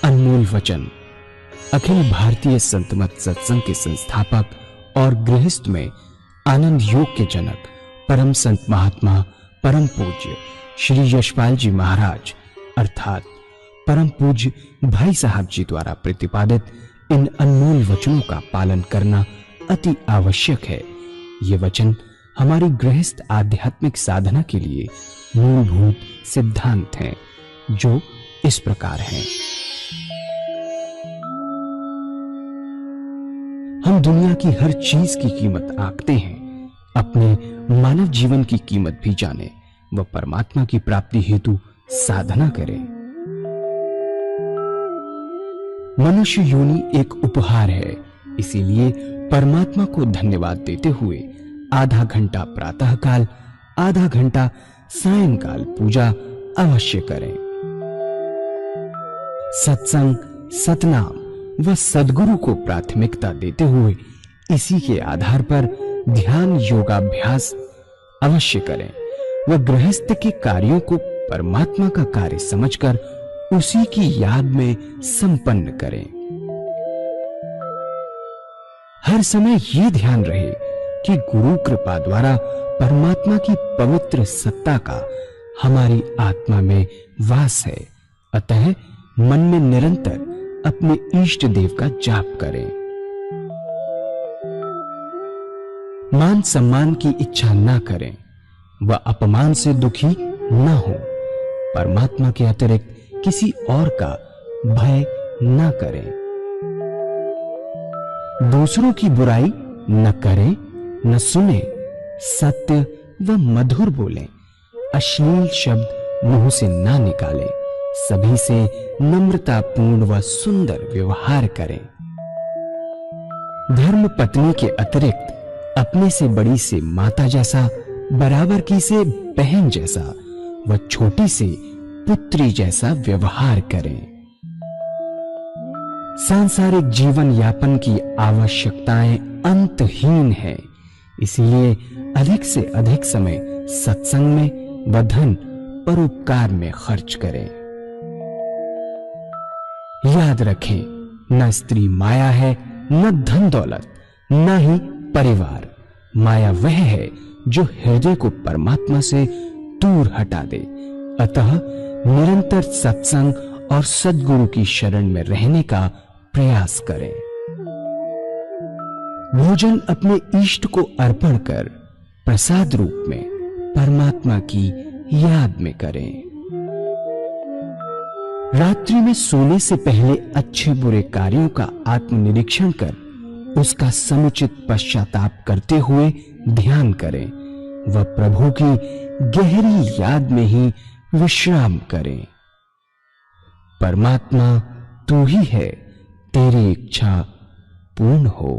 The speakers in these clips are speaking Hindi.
अनमोल वचन अखिल भारतीय संत मत सत्संग के संस्थापक और गृहस्थ में आनंद योग के जनक परम संत महात्मा परम पूज्य श्री यशपाल जी महाराज अर्थात परम पूज्य भाई साहब जी द्वारा प्रतिपादित इन अनमोल वचनों का पालन करना अति आवश्यक है। ये वचन हमारी गृहस्थ आध्यात्मिक साधना के लिए मूलभूत सिद्धांत हैं, जो इस प्रकार हैं। हम दुनिया की हर चीज की कीमत आंकते हैं, अपने मानव जीवन की कीमत भी जाने व परमात्मा की प्राप्ति हेतु साधना करें। मनुष्य योनि एक उपहार है, इसीलिए परमात्मा को धन्यवाद देते हुए आधा घंटा प्रातःकाल, आधा घंटा सायंकाल पूजा अवश्य करें। सत्संग, सतनाम व सद्गुरु को प्राथमिकता देते हुए इसी के आधार पर ध्यान योगाभ्यास अवश्य करें व गृहस्थ के कार्यों को परमात्मा का कार्य समझकर उसी की याद में संपन्न करें। हर समय ये ध्यान रहे कि गुरु कृपा द्वारा परमात्मा की पवित्र सत्ता का हमारी आत्मा में वास है, अतः मन में निरंतर अपने इष्ट देव का जाप करें। मान सम्मान की इच्छा ना करें व अपमान से दुखी न हो। परमात्मा के अतिरिक्त किसी और का भय न करें। दूसरों की बुराई न करें, न सुने, सत्य व मधुर बोलें, अश्लील शब्द मुंह से ना निकालें, सभी से नम्रतापूर्ण व सुंदर व्यवहार करें। धर्म पत्नी के अतिरिक्त अपने से बड़ी से माता जैसा, बराबर की से बहन जैसा व छोटी से पुत्री जैसा व्यवहार करें। सांसारिक जीवन यापन की आवश्यकताएं अंतहीन है, इसलिए अधिक से अधिक समय सत्संग में व धन परोपकार में खर्च करें। याद रखें, न स्त्री माया है, न धन दौलत, न ही परिवार। माया वह है जो हृदय को परमात्मा से दूर हटा दे। अतः निरंतर सत्संग और सद्गुरु की शरण में रहने का प्रयास करें। भोजन अपने इष्ट को अर्पण कर प्रसाद रूप में परमात्मा की याद में करें। रात्रि में सोने से पहले अच्छे बुरे कार्यों का आत्मनिरीक्षण कर उसका समुचित पश्चाताप करते हुए ध्यान करें व प्रभु की गहरी याद में ही विश्राम करें। परमात्मा तू ही है, तेरी इच्छा पूर्ण हो।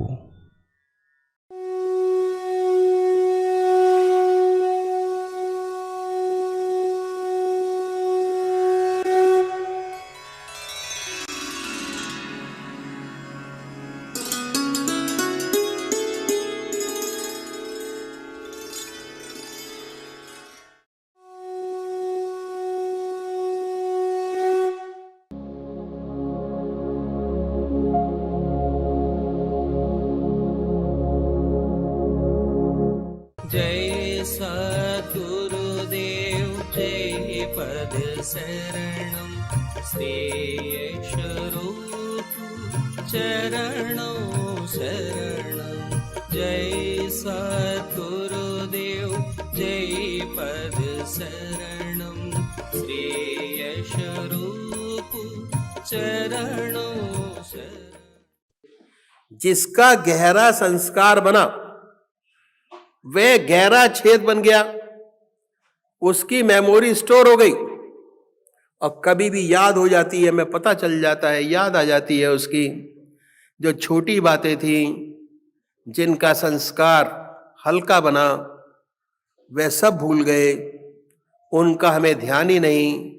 जय सद्गुरुदेव जय पद शरणं श्रेयस्वरूप चरणों शरणं। जय सद्गुरुदेव जय पद शरणं श्रेयस्वरूप चरणों शरणं। जिसका गहरा संस्कार बना वह गहरा छेद बन गया, उसकी मेमोरी स्टोर हो गई और कभी भी याद हो जाती है, हमें पता चल जाता है, याद आ जाती है उसकी जो छोटी बातें थी, जिनका संस्कार हल्का बना, वे सब भूल गए, उनका हमें ध्यान ही नहीं।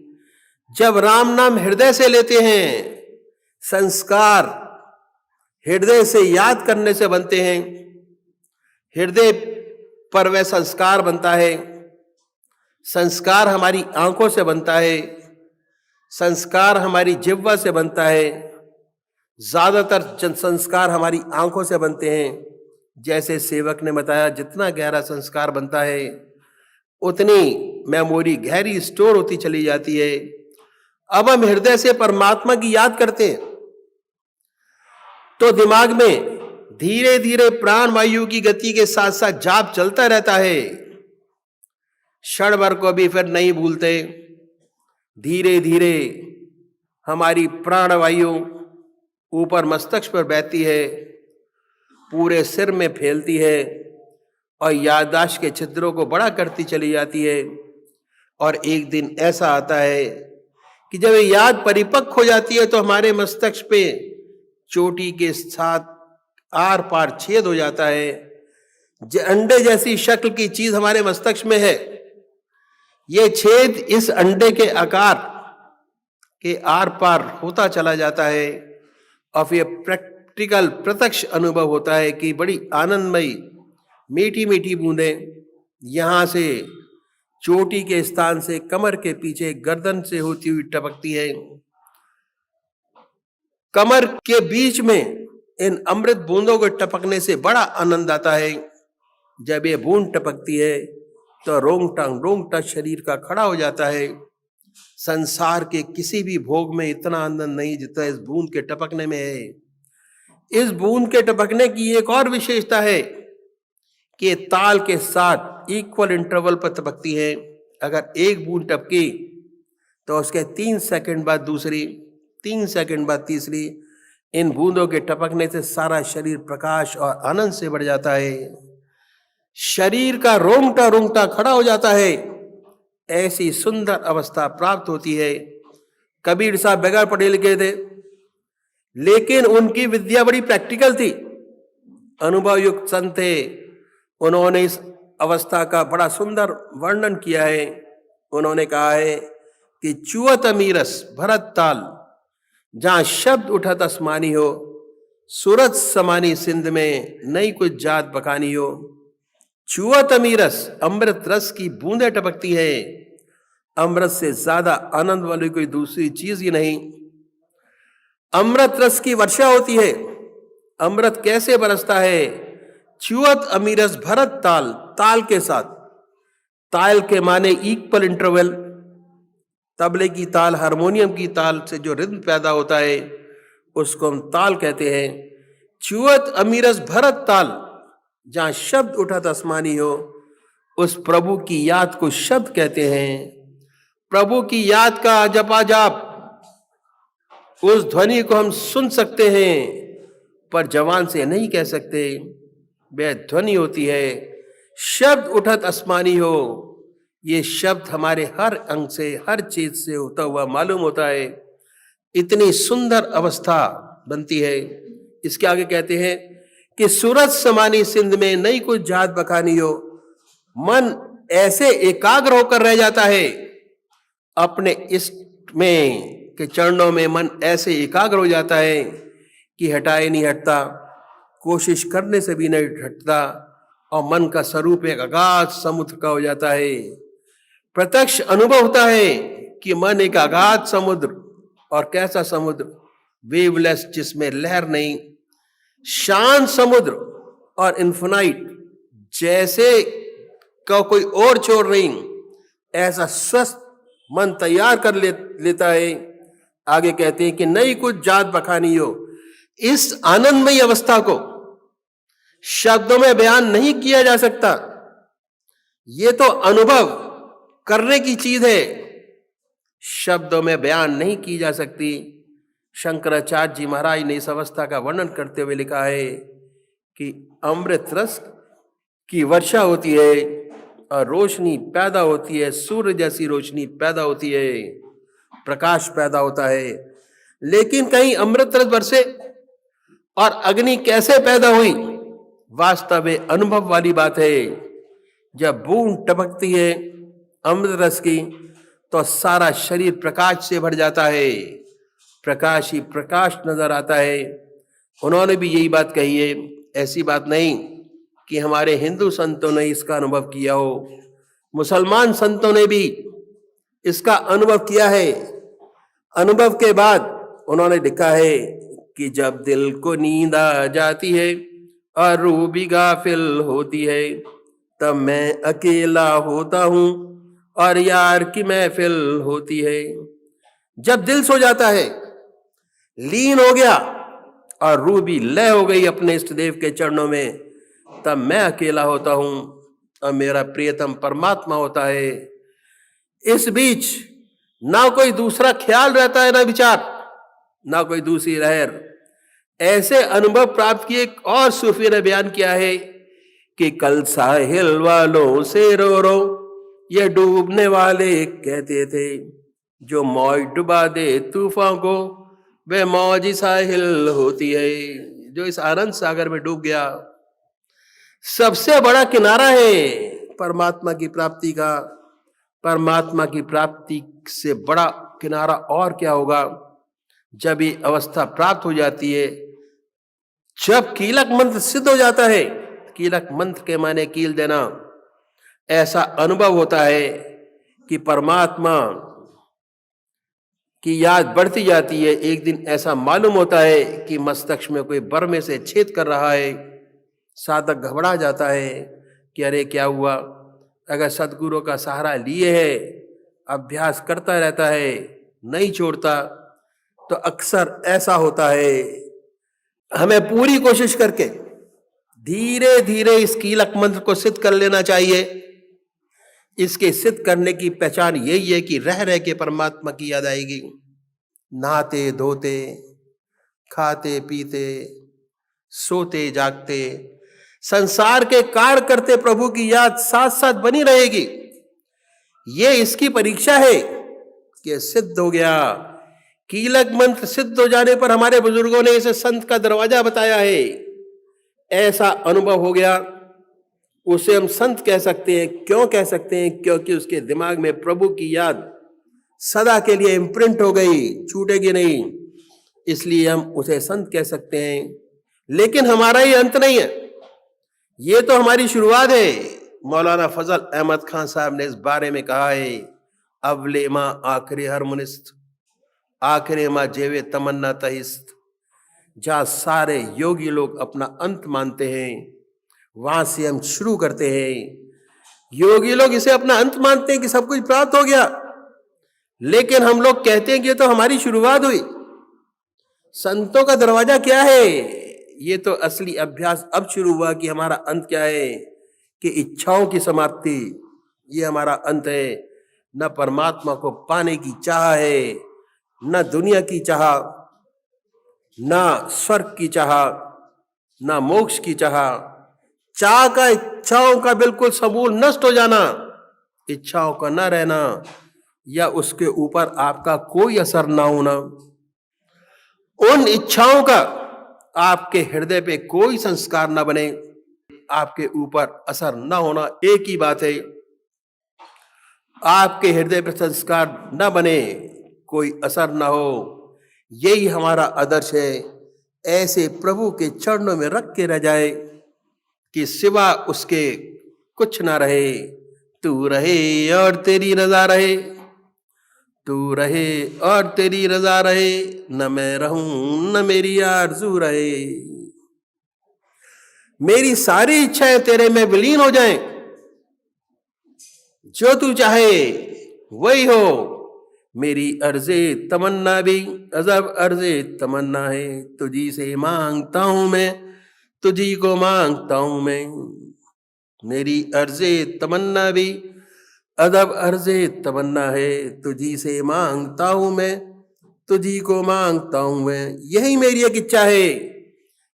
जब राम नाम हृदय से लेते हैं, संस्कार हृदय से याद करने से बनते हैं, हृदय पर वह संस्कार बनता है। संस्कार हमारी आंखों से बनता है, संस्कार हमारी जिह्वा से बनता है, ज्यादातर संस्कार हमारी आंखों से बनते हैं। जैसे सेवक ने बताया, जितना गहरा संस्कार बनता है उतनी मेमोरी गहरी स्टोर होती चली जाती है। अब हम हृदय से परमात्मा की याद करते हैं तो दिमाग में धीरे धीरे प्राण वायु की गति के साथ साथ जाप चलता रहता है। क्षण भर को भी फिर नहीं भूलते। धीरे धीरे हमारी प्राण वायु ऊपर मस्तिष्क पर बहती है, पूरे सिर में फैलती है और याददाश्त के छिद्रों को बड़ा करती चली जाती है। और एक दिन ऐसा आता है कि जब ये याद परिपक्व हो जाती है तो हमारे मस्तिष्क पे चोटी के साथ आर पार छेद हो जाता है। अंडे जैसी शक्ल की चीज हमारे मस्तिष्क में है। ये छेद इस अंडे के आकार के आर पार होता चला जाता है और फिर प्रैक्टिकल प्रत्यक्ष अनुभव होता है कि बड़ी आनंदमयी मीठी मीठी बूंदें यहां से चोटी के स्थान से कमर के पीछे गर्दन से होती हुई टपकती है। कमर के बीच में इन अमृत बूंदों के टपकने से बड़ा आनंद आता है। जब ये बूंद टपकती है तो रोंगटा शरीर का खड़ा हो जाता है। संसार के किसी भी भोग में इतना आनंद नहीं जितना इस बूंद के टपकने में है। इस बूंद के टपकने की एक और विशेषता है कि ताल के साथ इक्वल इंटरवल पर टपकती है। अगर एक बूंद टपकी तो उसके 3 सेकंड बाद दूसरी, 3 सेकंड बाद तीसरी। इन बूंदों के टपकने से सारा शरीर प्रकाश और आनंद से भर जाता है। शरीर का रोंगटा खड़ा हो जाता है। ऐसी सुंदर अवस्था प्राप्त होती है। कबीर साहब बगैर पढ़े लिखे थे, लेकिन उनकी विद्या बड़ी प्रैक्टिकल थी। अनुभव युक्त संत थे। उन्होंने इस अवस्था का बड़ा सुंदर वर्णन किया है। उन्होंने कहा है कि चुअत अमीरस भरत ताल, जहां शब्द उठत आसमानी हो, सूरज समानी सिंध में नई कुछ जात बकानी हो। चुअत अमीरस, अमृत रस की बूंदें टपकती है। अमृत से ज्यादा आनंद वाली कोई दूसरी चीज ही नहीं। अमृत रस की वर्षा होती है। अमृत कैसे बरसता है? चुअत अमीरस भरत ताल, ताल के साथ। ताल के माने इक्वल इंटरवल। तबले की ताल, हारमोनियम की ताल से जो रिद्म पैदा होता है उसको हम ताल कहते हैं। चुअत अमीरस भरत ताल, जहां शब्द उठत आसमानी हो, उस प्रभु की याद को शब्द कहते हैं। प्रभु की याद का जपा जाप, उस ध्वनि को हम सुन सकते हैं पर जवान से नहीं कह सकते। वह ध्वनि होती है शब्द उठत आसमानी हो। ये शब्द हमारे हर अंग से, हर चीज से होता हुआ मालूम होता है। इतनी सुंदर अवस्था बनती है। इसके आगे कहते हैं कि सूरज समानी सिंध में नई कुछ जात बखानी हो। मन ऐसे एकाग्र होकर रह जाता है। अपने इष्ट में के चरणों में मन ऐसे एकाग्र हो जाता है कि हटाए नहीं हटता, कोशिश करने से भी नहीं हटता, और मन का स्वरूप एक अगाध समुद्र का हो जाता है। प्रत्यक्ष अनुभव होता है कि मन एक अगाध समुद्र, और कैसा समुद्र? वेवलेस, जिसमें लहर नहीं, शांत समुद्र और इन्फिनाइट, जैसे का कोई और छोर नहीं। ऐसा स्वस्थ मन तैयार कर लेता है। आगे कहते हैं कि नई कुछ जात बखानी हो। इस आनंदमयी अवस्था को शब्दों में बयान नहीं किया जा सकता। ये तो अनुभव करने की चीज है, शब्दों में बयान नहीं की जा सकती। शंकराचार्य जी महाराज ने इस अवस्था का वर्णन करते हुए लिखा है कि अमृत रस की वर्षा होती है और रोशनी पैदा होती है, सूर्य जैसी रोशनी पैदा होती है, प्रकाश पैदा होता है। लेकिन कहीं अमृत रस बरसे और अग्नि कैसे पैदा हुई? वास्तव में अनुभव वाली बात है। जब बूंद टपकती है अमृत रस की तो सारा शरीर प्रकाश से भर जाता है। प्रकाश ही प्रकाश नजर आता है। उन्होंने भी यही बात कही है। ऐसी बात नहीं कि हमारे हिंदू संतों ने इसका अनुभव किया हो, मुसलमान संतों ने भी इसका अनुभव किया है। अनुभव के बाद उन्होंने लिखा है कि जब दिल को नींद आ जाती है और रूह भी गाफिल होती है, तब मैं अकेला होता हूँ और यार की महफिल होती है। जब दिल सो जाता है, लीन हो गया और रूह भी लय हो गई अपने इष्ट देव के चरणों में, तब मैं अकेला होता हूं और मेरा प्रियतम परमात्मा होता है। इस बीच ना कोई दूसरा ख्याल रहता है, ना विचार, ना कोई दूसरी लहर। ऐसे अनुभव प्राप्त किए। और सूफी ने बयान किया है कि कल साहिल वालों से रो रो ये डूबने वाले कहते थे, जो मौज डुबा दे तूफान को वे मौज ही साहिल होती है। जो इस आनंद सागर में डूब गया, सबसे बड़ा किनारा है परमात्मा की प्राप्ति का। परमात्मा की प्राप्ति से बड़ा किनारा और क्या होगा। जब ये अवस्था प्राप्त हो जाती है, जब कीलक मंत्र सिद्ध हो जाता है, कीलक मंत्र के माने कील देना, ऐसा अनुभव होता है कि परमात्मा की याद बढ़ती जाती है। एक दिन ऐसा मालूम होता है कि मस्तिष्क में कोई बर्मे से छेद कर रहा है। साधक घबरा जाता है कि अरे क्या हुआ। अगर सदगुरु का सहारा लिए है, अभ्यास करता रहता है, नहीं छोड़ता, तो अक्सर ऐसा होता है। हमें पूरी कोशिश करके धीरे धीरे इस कीलक मंत्र को सिद्ध कर लेना चाहिए। इसके सिद्ध करने की पहचान यही है कि रह रह के परमात्मा की याद आएगी। नहाते धोते, खाते पीते, सोते जागते, संसार के कार्य करते प्रभु की याद साथ साथ बनी रहेगी। ये इसकी परीक्षा है कि सिद्ध हो गया। कीलक मंत्र सिद्ध हो जाने पर हमारे बुजुर्गों ने इसे संत का दरवाजा बताया है। ऐसा अनुभव हो गया, उसे हम संत कह सकते हैं। क्यों कह सकते हैं? क्योंकि उसके दिमाग में प्रभु की याद सदा के लिए इम्प्रिंट हो गई, छूटेगी नहीं, इसलिए हम उसे संत कह सकते हैं। लेकिन हमारा ये अंत नहीं है, ये तो हमारी शुरुआत है। मौलाना फजल अहमद खान साहब ने इस बारे में कहा है, अवले माँ आखिरी हर मुनिस्त, आखिरी माँ जेवे तमन्ना तहिस्त। जहाँ सारे योगी लोग अपना अंत मानते हैं, वहां से हम शुरू करते हैं। योगी लोग इसे अपना अंत मानते हैं कि सब कुछ प्राप्त हो गया, लेकिन हम लोग कहते हैं कि ये तो हमारी शुरुआत हुई। संतों का दरवाजा क्या है? ये तो असली अभ्यास अब शुरू हुआ कि हमारा अंत क्या है, कि इच्छाओं की समाप्ति, ये हमारा अंत है। न परमात्मा को पाने की चाह है, न दुनिया की चाह, न स्वर्ग की चाह, न मोक्ष की चाह। चाह का, इच्छाओं का बिल्कुल समूल नष्ट हो जाना, इच्छाओं का न रहना, या उसके ऊपर आपका कोई असर ना होना। उन इच्छाओं का आपके हृदय पे कोई संस्कार ना बने, आपके ऊपर असर ना होना, एक ही बात है। आपके हृदय पे संस्कार ना बने, कोई असर ना हो, यही हमारा आदर्श है। ऐसे प्रभु के चरणों में रख के रह जाए कि सिवा उसके कुछ ना रहे। तू रहे और तेरी रजा रहे, तू रहे और तेरी रजा रहे, न मैं रहूं न मेरी आरज़ू रहे। मेरी सारी इच्छाएं तेरे में विलीन हो जाएं, जो तू चाहे वही हो। मेरी अर्ज़े तमन्ना भी अजब अर्ज़े तमन्ना है, तुझी से मांगता हूं मैं, तुझी को मांगता हूं मैं। मेरी अर्ज़े तमन्ना भी अदब अर्ज़े तमन्ना है, तुझी से मांगता हूं मैं, तुझी को मांगता हूं मैं। यही मेरी एक इच्छा है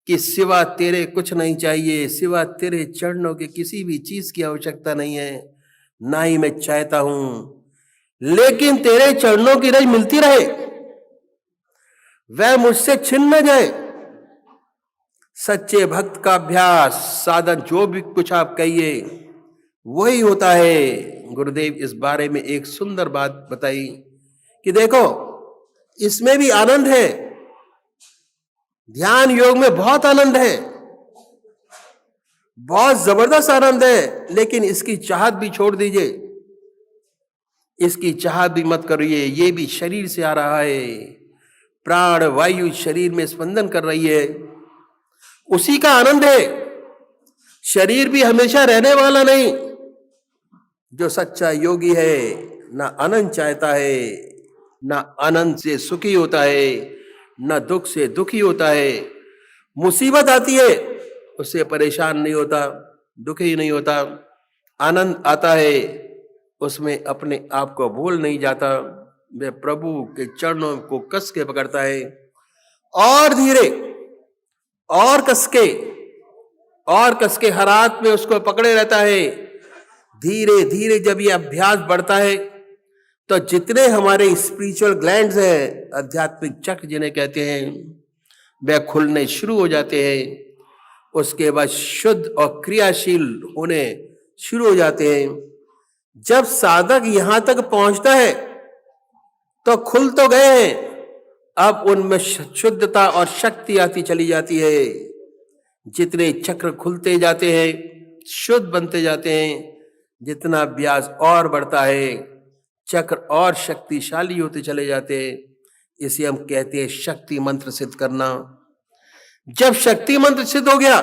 कि सिवा तेरे कुछ नहीं चाहिए, सिवा तेरे चरणों के किसी भी चीज की आवश्यकता नहीं है, ना ही मैं चाहता हूं। लेकिन तेरे चरणों की रज मिलती रहे, वह मुझसे छिन न जाए। सच्चे भक्त का अभ्यास, साधन, जो भी कुछ आप कहिए वही होता है। गुरुदेव इस बारे में एक सुंदर बात बताई कि देखो, इसमें भी आनंद है। ध्यान योग में बहुत आनंद है, बहुत जबरदस्त आनंद है, लेकिन इसकी चाहत भी छोड़ दीजिए। इसकी चाह भी मत करिए, ये भी शरीर से आ रहा है। प्राण वायु शरीर में स्पंदन कर रही है, उसी का आनंद है। शरीर भी हमेशा रहने वाला नहीं। जो सच्चा योगी है ना आनंद चाहता है, ना आनंद से सुखी होता है, ना दुख से दुखी होता है। मुसीबत आती है उससे परेशान नहीं होता, दुखी नहीं होता। आनंद आता है उसमें अपने आप को भूल नहीं जाता। वह प्रभु के चरणों को कस के पकड़ता है और धीरे और कस के हर हाथ में उसको पकड़े रहता है। धीरे धीरे जब ये अभ्यास बढ़ता है तो जितने हमारे स्पिरिचुअल ग्लैंड्स हैं, आध्यात्मिक चक्र जिन्हें कहते हैं, वे खुलने शुरू हो जाते हैं। उसके बाद शुद्ध और क्रियाशील होने शुरू हो जाते हैं। जब साधक यहां तक पहुंचता है तो खुल तो गए हैं, अब उनमें शुद्धता और शक्ति आती चली जाती है। जितने चक्र खुलते जाते हैं, शुद्ध बनते जाते हैं, जितना अभ्यास और बढ़ता है, चक्र और शक्तिशाली होते चले जाते हैं। इसे हम कहते हैं शक्ति मंत्र सिद्ध करना। जब शक्ति मंत्र सिद्ध हो गया,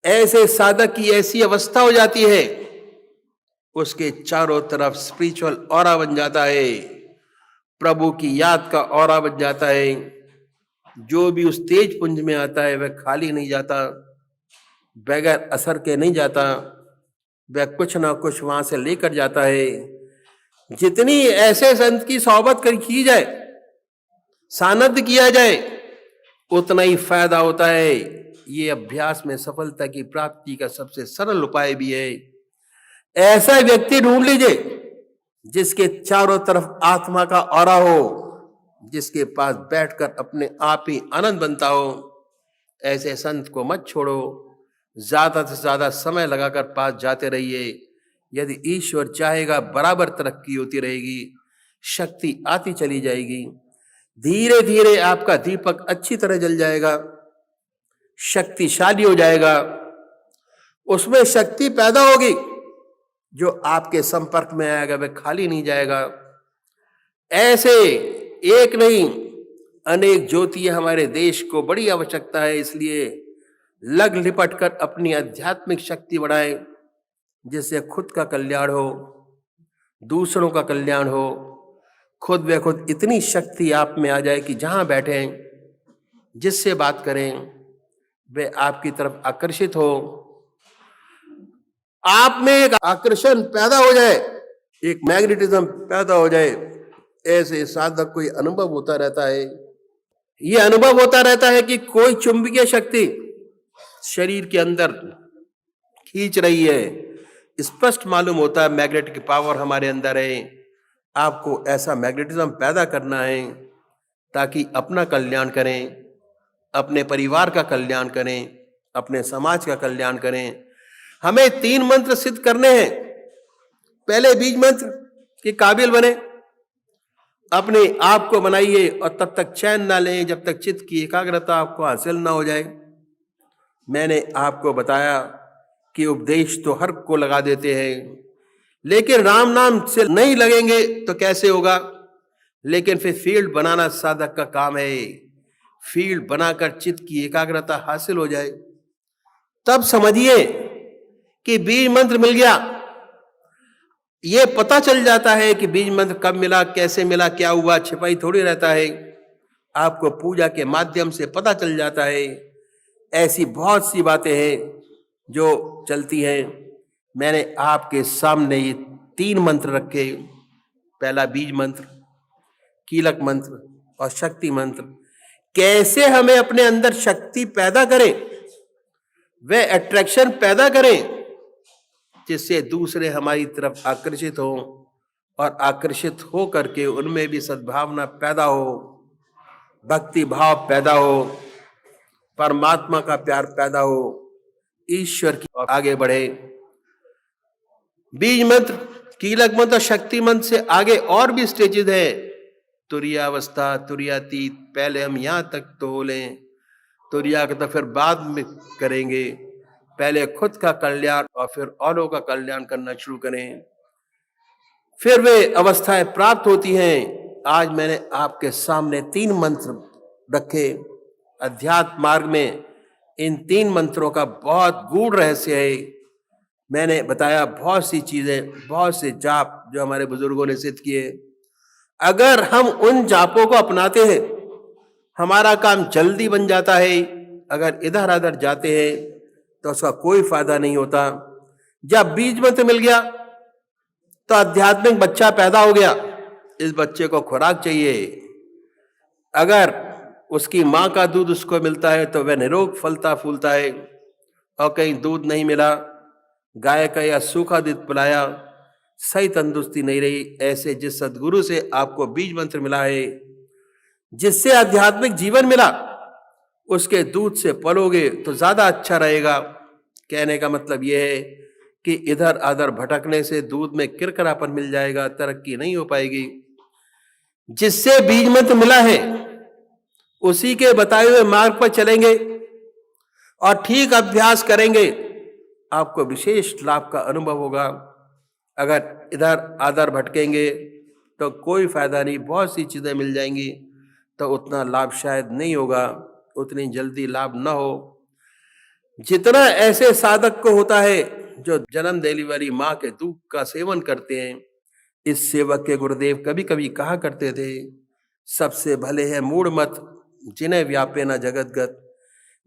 ऐसे साधक की ऐसी अवस्था हो जाती है, उसके चारों तरफ स्पिरिचुअल ऑरा बन जाता है, प्रभु की याद का ऑरा बन जाता है। जो भी उस तेज पुंज में आता है वह खाली नहीं जाता, बगैर असर के नहीं जाता, वह कुछ ना कुछ वहां से लेकर जाता है। जितनी ऐसे संत की सोहबत की जाए, सानिध्य किया जाए, उतना ही फायदा होता है। ये अभ्यास में सफलता की प्राप्ति का सबसे सरल उपाय भी है। ऐसा व्यक्ति ढूंढ लीजिए जिसके चारों तरफ आत्मा का ऑरा हो, जिसके पास बैठकर अपने आप ही आनंद बनता हो। ऐसे संत को मत छोड़ो, ज्यादा से ज्यादा समय लगाकर पास जाते रहिए। यदि ईश्वर चाहेगा बराबर तरक्की होती रहेगी, शक्ति आती चली जाएगी। धीरे धीरे आपका दीपक अच्छी तरह जल जाएगा, शक्तिशाली हो जाएगा, उसमें शक्ति पैदा होगी। जो आपके संपर्क में आएगा वह खाली नहीं जाएगा। ऐसे एक नहीं अनेक ज्योतियां हमारे देश को बड़ी आवश्यकता है। इसलिए लग लिपट कर अपनी आध्यात्मिक शक्ति बढ़ाएं, जिससे खुद का कल्याण हो, दूसरों का कल्याण हो। खुद व खुद इतनी शक्ति आप में आ जाए कि जहां बैठे, जिससे बात करें, वे आपकी तरफ आकर्षित हो। आप में एक आकर्षण पैदा हो जाए, एक मैग्नेटिज्म पैदा हो जाए। ऐसे साधक को अनुभव होता रहता है। ये अनुभव होता रहता है कि कोई चुंबकीय शक्ति शरीर के अंदर खींच रही है। स्पष्ट मालूम होता है मैग्नेटिक पावर हमारे अंदर है। आपको ऐसा मैग्नेटिज्म पैदा करना है ताकि अपना कल्याण करें, अपने परिवार का कल्याण करें, अपने समाज का कल्याण करें। हमें 3 मंत्र सिद्ध करने हैं। पहले बीज मंत्र के काबिल बने, अपने आप को बनाइए और तब तक चैन ना लें जब तक चित्त की एकाग्रता आपको हासिल ना हो जाए। मैंने आपको बताया कि उपदेश तो हर को लगा देते हैं, लेकिन राम नाम से नहीं लगेंगे तो कैसे होगा। लेकिन फिर फील्ड बनाना साधक का काम है। फील्ड बनाकर चित्त की एकाग्रता हासिल हो जाए, तब समझिए कि बीज मंत्र मिल गया। ये पता चल जाता है कि बीज मंत्र कब मिला, कैसे मिला, क्या हुआ, छिपाई थोड़ी रहता है। आपको पूजा के माध्यम से पता चल जाता है। ऐसी बहुत सी बातें हैं जो चलती हैं। मैंने आपके सामने ये 3 मंत्र रखे। पहला बीज मंत्र, कीलक मंत्र और शक्ति मंत्र। कैसे हमें अपने अंदर शक्ति पैदा करें, वह अट्रैक्शन पैदा करें जिससे दूसरे हमारी तरफ आकर्षित हो, और आकर्षित हो करके उनमें भी सद्भावना पैदा हो, भक्ति भाव पैदा हो, परमात्मा का प्यार पैदा हो, ईश्वर की ओर आगे बढ़े। बीज मंत्र, कीलक मंत्र, शक्ति मंत्र से आगे और भी स्टेजेस है। तुरीयावस्था, तुरीयातीत। पहले हम यहां तक तो हो लें, तुरीया का तो फिर बाद में करेंगे। पहले खुद का कल्याण और फिर औरों का कल्याण करना शुरू करें। फिर वे अवस्थाएं प्राप्त होती हैं। आज मैंने आपके सामने 3 मंत्र रखे। अध्यात्म मार्ग में इन 3 मंत्रों का बहुत गूढ़ रहस्य है। मैंने बताया बहुत सी चीजें, बहुत से जाप जो हमारे बुजुर्गों ने सिद्ध किए। अगर हम उन जापों को अपनाते हैं, हमारा काम जल्दी बन जाता है। अगर इधर उधर जाते हैं तो उसका कोई फायदा नहीं होता। जब बीज मंत्र मिल गया तो आध्यात्मिक बच्चा पैदा हो गया। इस बच्चे को खुराक चाहिए। अगर उसकी माँ का दूध उसको मिलता है तो वह निरोग फलता फूलता है, और कहीं दूध नहीं मिला, गाय का या सूखा दूध पिलाया, सही तंदुरुस्ती नहीं रही। ऐसे जिस सदगुरु से आपको बीज मंत्र मिला है, जिससे आध्यात्मिक जीवन मिला, उसके दूध से पलोगे तो ज्यादा अच्छा रहेगा। कहने का मतलब यह है कि इधर उधर भटकने से दूध में किरकिरापन मिल जाएगा, तरक्की नहीं हो पाएगी। जिससे बीज मंत्र मिला है उसी के बताए हुए मार्ग पर चलेंगे और ठीक अभ्यास करेंगे, आपको विशेष लाभ का अनुभव होगा। अगर इधर उधर भटकेंगे तो कोई फायदा नहीं। बहुत सी चीजें मिल जाएंगी तो उतना लाभ शायद नहीं होगा, उतनी जल्दी लाभ ना हो जितना ऐसे साधक को होता है जो जन्म देने वाली माँ के दूध का सेवन करते हैं। इस सेवक के गुरुदेव कभी कभी कहा करते थे, सबसे भले है मूढ़ मत जिन्हें व्यापे न जगतगत।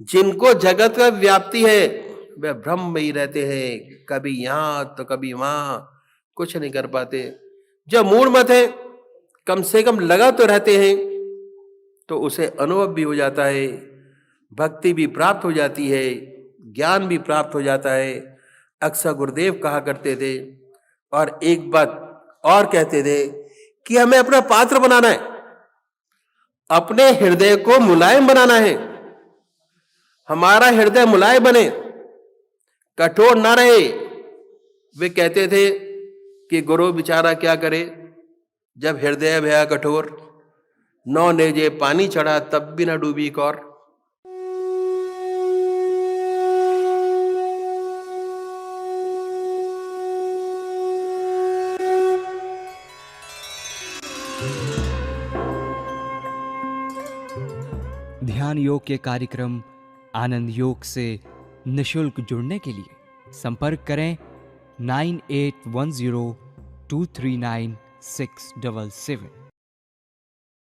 जिनको जगत का व्याप्ति है वे भ्रम में ही रहते हैं, कभी यहाँ तो कभी वहां, कुछ नहीं कर पाते। जो मूढ़ मत है कम से कम लगा तो रहते हैं, तो उसे अनुभव भी हो जाता है, भक्ति भी प्राप्त हो जाती है, ज्ञान भी प्राप्त हो जाता है। अक्सर गुरुदेव कहा करते थे, और एक बात और कहते थे कि हमें अपना पात्र बनाना है, अपने हृदय को मुलायम बनाना है। हमारा हृदय मुलायम बने, कठोर ना रहे। वे कहते थे कि गुरु बेचारा क्या करे, जब हृदय भया कठोर, 9 नेजे पानी चढ़ा तब भी न डूबी कौर। ध्यान योग के कार्यक्रम आनंद योग से निशुल्क जुड़ने के लिए संपर्क करें 9810239677।